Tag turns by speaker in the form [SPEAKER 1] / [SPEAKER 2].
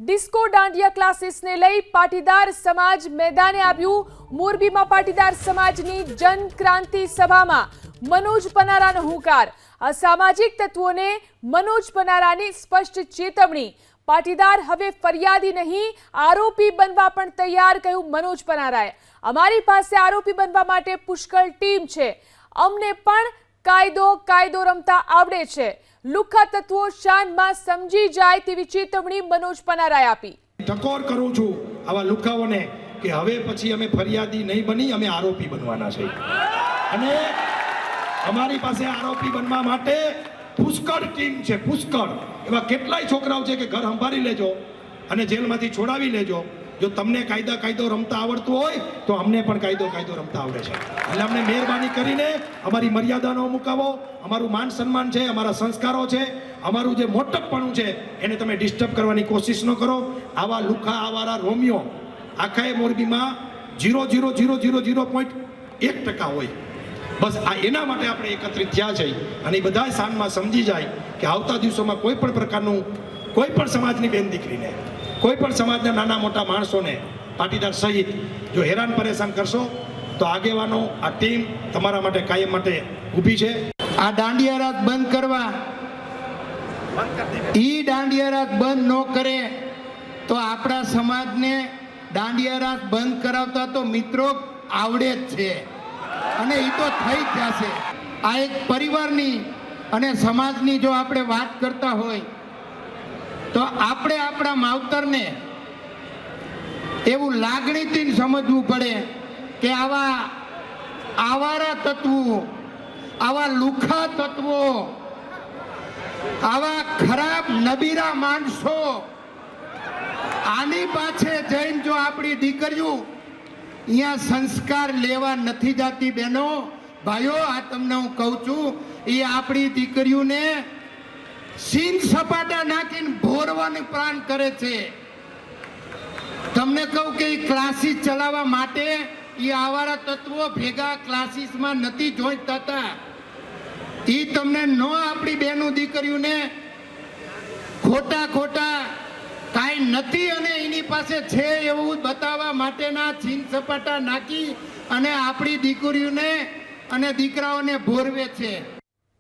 [SPEAKER 1] Disco dandiya classes ने लई पाटीदार समाज मैदाने આવ્યું। મોરબીમાં પાટીદાર સમાજની જનક્રાંતિ સભામાં મનોજ પનારાનો હુંકાર। અસામાજિક તત્વોને મનોજ પનારાની સ્પષ્ટ ચેતવણી। પાટીદાર હવે ફરિયાદી નહીં આરોપી બનવા પણ તૈયાર, કહ્યું મનોજ પનારાએ। અમારી પાસે આરોપી બનવા માટે પુષ્કળ ટીમ છે, અમને પણ કાયદો રમતા આવડે છે। લુખ્ખા તત્વો શાનમાં સમજી જાય તેવી ચેતવણી મનોજ પનારાએ આપી।
[SPEAKER 2] ટકોર કરું છું આવા લુખ્ખાઓને કે હવે પછી અમે ફરિયાદી નહીં બની, અમે આરોપી બનવાના છે અને અમારી પાસે આરોપી બનવા માટે પુષ્કળ ટીમ છે। પુષ્કળ એવા કેટલાય છોકરાઓ છે કે ઘર સંભાળી લેજો અને જેલમાંથી છોડાવી લેજો। જો તમને કાયદો રમતા આવડતું હોય તો અમને પણ કાયદો રમતા આવડે છે। એટલે અમને મહેરબાની કરીને અમારી મર્યાદાનો મુકાવો, અમારું માન સન્માન છે, અમારા સંસ્કારો છે, અમારું જે મોટપણું છે એને તમે ડિસ્ટર્બ કરવાની કોશિશ ન કરો। આવા લુખા આવારા રોમિયો આખા મોરબીમાં 0.000.1% હોય। બસ આ એના માટે આપણે એકત્રિત થયા છે અને એ બધા શાનમાં સમજી જાય કે આવતા દિવસોમાં કોઈ પણ પ્રકારનું કોઈ પણ સમાજની બેન દીકરીને, કોઈ પણ સમાજના નાના મોટા માણસોને પાટીદાર સહિત જો હેરાન પરેશાન કરશો તો આગેવાનો આ ટીમ તમારા માટે કાયમ માટે ઊભી છે।
[SPEAKER 3] આ દાંડિયા રાત બંધ કરવા, ઈ દાંડિયા રાત બંધ ન કરે તો આપણા સમાજને દાંડિયા રાત બંધ કરાવતા તો મિત્રો આવડે જ છે અને એ તો થઈ જ જશે। આ એક પરિવારની અને સમાજની જો આપણે વાત કરતા હોય તો આપણે આપણા માવતરને એવું લાગણીથી સમજવું પડે કે આવા આવારા તત્વો, આવા લુખા તત્વો, આવા ખરાબ નબીરા માણસો આની પાછળ જઈને જો આપણી દીકરીઓ અહીંયા સંસ્કાર લેવા નથી જતી, બહેનો ભાઈઓ આ તમને હું કહું છું, એ આપણી દીકરીઓને સીન સપાટા નાખીને ભોરવાનું પ્લાન કરે છે। તમને કહું કે ક્લાસીસ ચલાવવા માટે એ આવારા તત્વો ભેગા ક્લાસીસમાં નથી જોઈન્ટ થતા। એ તમને ન આપણી બહેનો દીકરીઓને ખોટા કાંઈ નથી અને એની પાસે છે એવું બતાવવા માટેના સીન સપાટા નાખી અને આપણી દીકરીઓને અને દીકરાઓને ભોરવે છે।